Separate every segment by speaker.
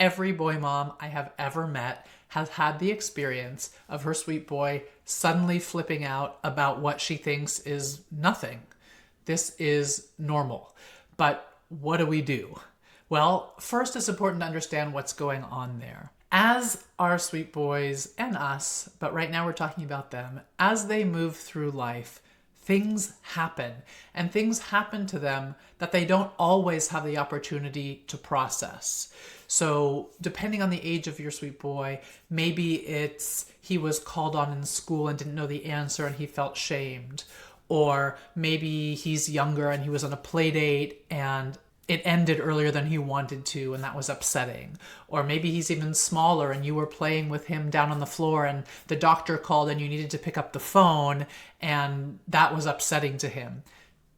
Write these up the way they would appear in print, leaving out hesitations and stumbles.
Speaker 1: every boy mom I have ever met has had the experience of her sweet boy suddenly flipping out about what she thinks is nothing. This is normal. But what do we do? Well, first it's important to understand what's going on there. As our sweet boys and us, but right now we're talking about them, as they move through life, things happen. And things happen to them that they don't always have the opportunity to process. So depending on the age of your sweet boy, maybe it's he was called on in school and didn't know the answer and he felt shamed. Or maybe he's younger and he was on a play date and it ended earlier than he wanted to and that was upsetting. Or maybe he's even smaller and you were playing with him down on the floor and the doctor called and you needed to pick up the phone and that was upsetting to him.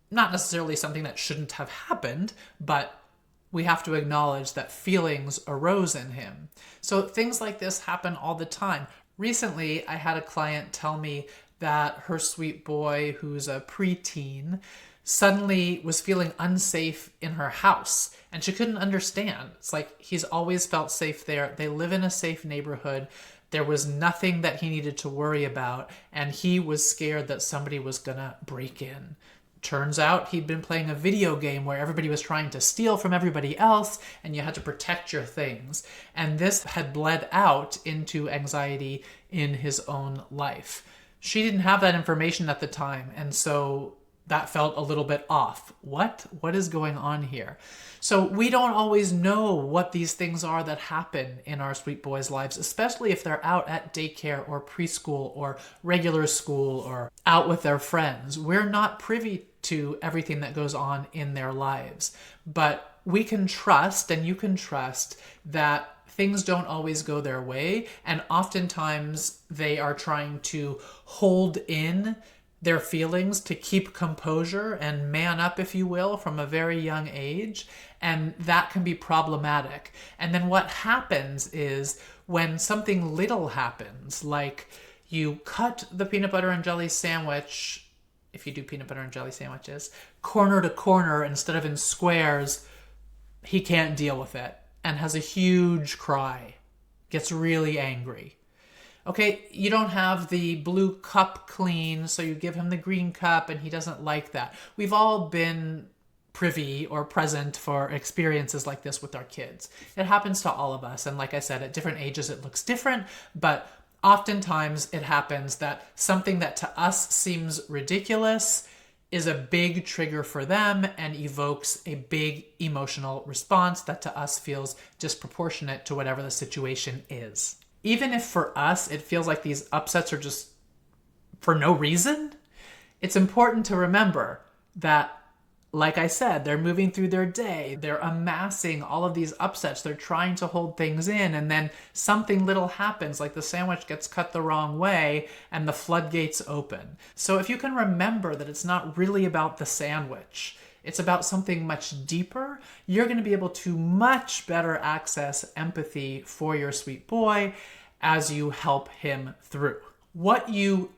Speaker 1: Not necessarily something that shouldn't have happened, but we have to acknowledge that feelings arose in him. So things like this happen all the time. Recently, I had a client tell me that her sweet boy, who's a preteen, suddenly was feeling unsafe in her house and she couldn't understand. It's like he's always felt safe there. They live in a safe neighborhood. There was nothing that he needed to worry about and he was scared that somebody was gonna break in. Turns out he'd been playing a video game where everybody was trying to steal from everybody else and you had to protect your things. And this had bled out into anxiety in his own life. She didn't have that information at the time, and so that felt a little bit off. What is going on here? So we don't always know what these things are that happen in our sweet boys' lives, especially if they're out at daycare or preschool or regular school or out with their friends. We're not privy to everything that goes on in their lives, but we can trust, and you can trust, that things don't always go their way, and oftentimes they are trying to hold in their feelings to keep composure and man up, if you will, from a very young age, and that can be problematic. And then what happens is when something little happens, like you cut the peanut butter and jelly sandwich, if you do peanut butter and jelly sandwiches, corner to corner instead of in squares, he can't deal with it and has a huge cry, gets really angry. Okay, you don't have the blue cup clean, so you give him the green cup and he doesn't like that. We've all been privy or present for experiences like this with our kids. It happens to all of us. And like I said, at different ages, it looks different, but oftentimes it happens that something that to us seems ridiculous is a big trigger for them and evokes a big emotional response that to us feels disproportionate to whatever the situation is. Even if for us it feels like these upsets are just for no reason, it's important to remember that, like I said, they're moving through their day, they're amassing all of these upsets, they're trying to hold things in, and then something little happens, like the sandwich gets cut the wrong way and the floodgates open. So if you can remember that it's not really about the sandwich, it's about something much deeper, you're going to be able to much better access empathy for your sweet boy as you help him through. What you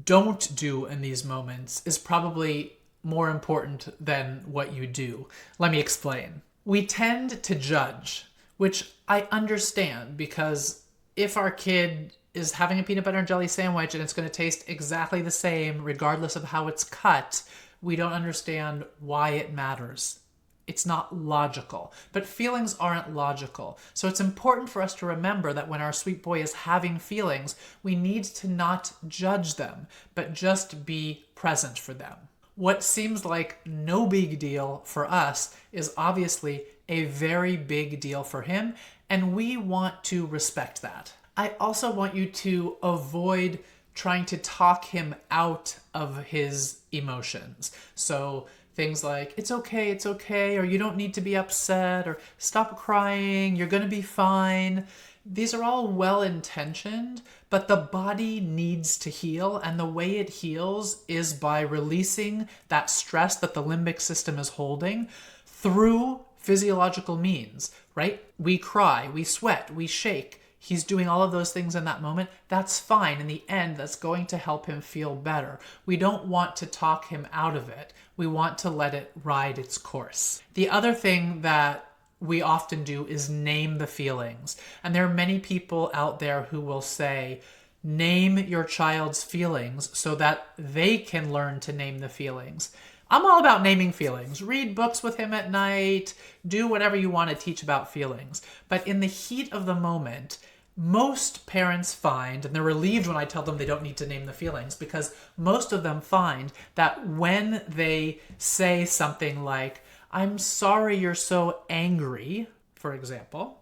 Speaker 1: don't do in these moments is probably more important than what you do. Let me explain. We tend to judge, which I understand, because if our kid is having a peanut butter and jelly sandwich and it's going to taste exactly the same regardless of how it's cut, we don't understand why it matters. It's not logical, but feelings aren't logical. So it's important for us to remember that when our sweet boy is having feelings, we need to not judge them, but just be present for them. What seems like no big deal for us is obviously a very big deal for him, and we want to respect that. I also want you to avoid trying to talk him out of his emotions. So things like, it's okay, or you don't need to be upset, or stop crying, you're gonna be fine. These are all well-intentioned, but the body needs to heal, and the way it heals is by releasing that stress that the limbic system is holding through physiological means, right? We cry, we sweat, we shake. He's doing all of those things in that moment. That's fine. In the end, that's going to help him feel better. We don't want to talk him out of it. We want to let it ride its course. The other thing that we often do is name the feelings. And there are many people out there who will say, name your child's feelings so that they can learn to name the feelings. I'm all about naming feelings. Read books with him at night, do whatever you want to teach about feelings. But in the heat of the moment, most parents find, and they're relieved when I tell them they don't need to name the feelings, because most of them find that when they say something like, I'm sorry you're so angry, for example,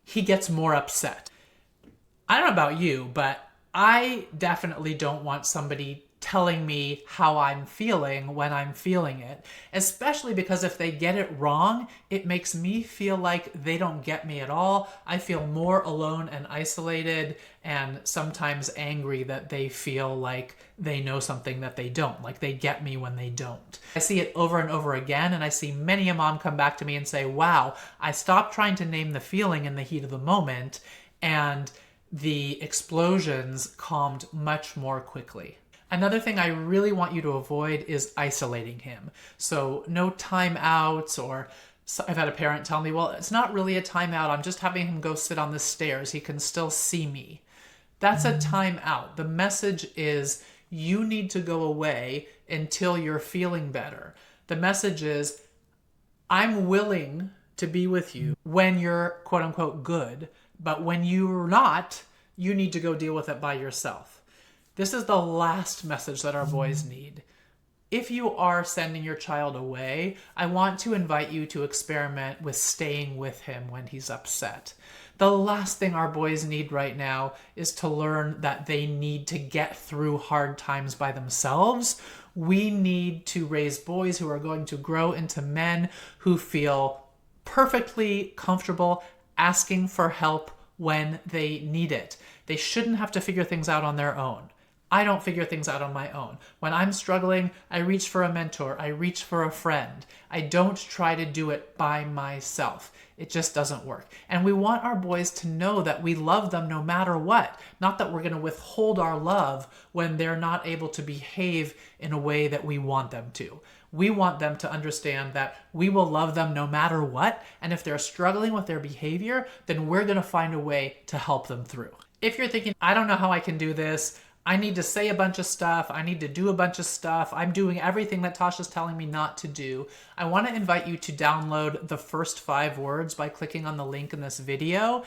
Speaker 1: he gets more upset. I don't know about you, but I definitely don't want somebody telling me how I'm feeling when I'm feeling it, especially because if they get it wrong, it makes me feel like they don't get me at all. I feel more alone and isolated, and sometimes angry that they feel like they know something that they don't, like they get me when they don't. I see it over and over again, and I see many a mom come back to me and say, wow, I stopped trying to name the feeling in the heat of the moment, and the explosions calmed much more quickly. Another thing I really want you to avoid is isolating him. So no timeouts, or I've had a parent tell me, well, it's not really a timeout. I'm just having him go sit on the stairs. He can still see me. That's a timeout. The message is you need to go away until you're feeling better. The message is I'm willing to be with you when you're quote unquote good, but when you're not, you need to go deal with it by yourself. This is the last message that our boys need. If you are sending your child away, I want to invite you to experiment with staying with him when he's upset. The last thing our boys need right now is to learn that they need to get through hard times by themselves. We need to raise boys who are going to grow into men who feel perfectly comfortable asking for help when they need it. They shouldn't have to figure things out on their own. I don't figure things out on my own. When I'm struggling, I reach for a mentor. I reach for a friend. I don't try to do it by myself. It just doesn't work. And we want our boys to know that we love them no matter what. Not that we're going to withhold our love when they're not able to behave in a way that we want them to. We want them to understand that we will love them no matter what. And if they're struggling with their behavior, then we're going to find a way to help them through. If you're thinking, I don't know how I can do this, I need to say a bunch of stuff, I need to do a bunch of stuff, I'm doing everything that Tasha's telling me not to do, I want to invite you to download the first 5 words by clicking on the link in this video.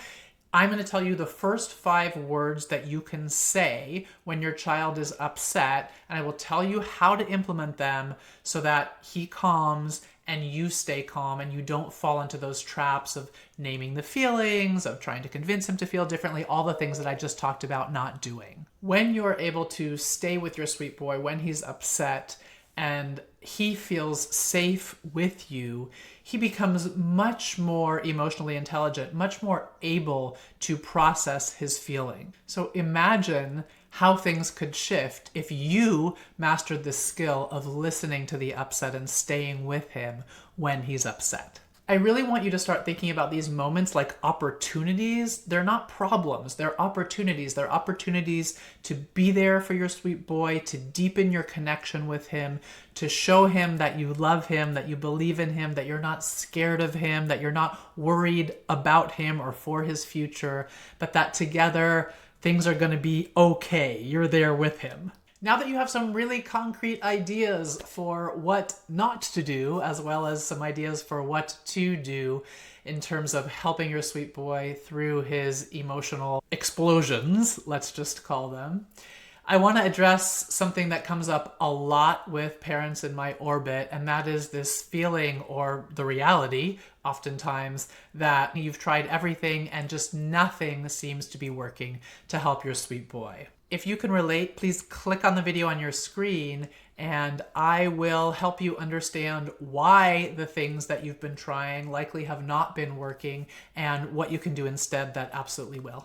Speaker 1: I'm going to tell you the first 5 words that you can say when your child is upset, and I will tell you how to implement them so that he calms and you stay calm and you don't fall into those traps of naming the feelings, of trying to convince him to feel differently, all the things that I just talked about not doing. When you're able to stay with your sweet boy when he's upset and he feels safe with you, he becomes much more emotionally intelligent, much more able to process his feeling. So imagine how things could shift if you mastered the skill of listening to the upset and staying with him when he's upset. I really want you to start thinking about these moments like opportunities. They're not problems, they're opportunities. They're opportunities to be there for your sweet boy, to deepen your connection with him, to show him that you love him, that you believe in him, that you're not scared of him, that you're not worried about him or for his future, but that together things are going to be okay. You're there with him. Now that you have some really concrete ideas for what not to do, as well as some ideas for what to do in terms of helping your sweet boy through his emotional explosions, let's just call them, I want to address something that comes up a lot with parents in my orbit, and that is this feeling, or the reality, oftentimes, that you've tried everything and just nothing seems to be working to help your sweet boy. If you can relate, please click on the video on your screen and I will help you understand why the things that you've been trying likely have not been working and what you can do instead that absolutely will.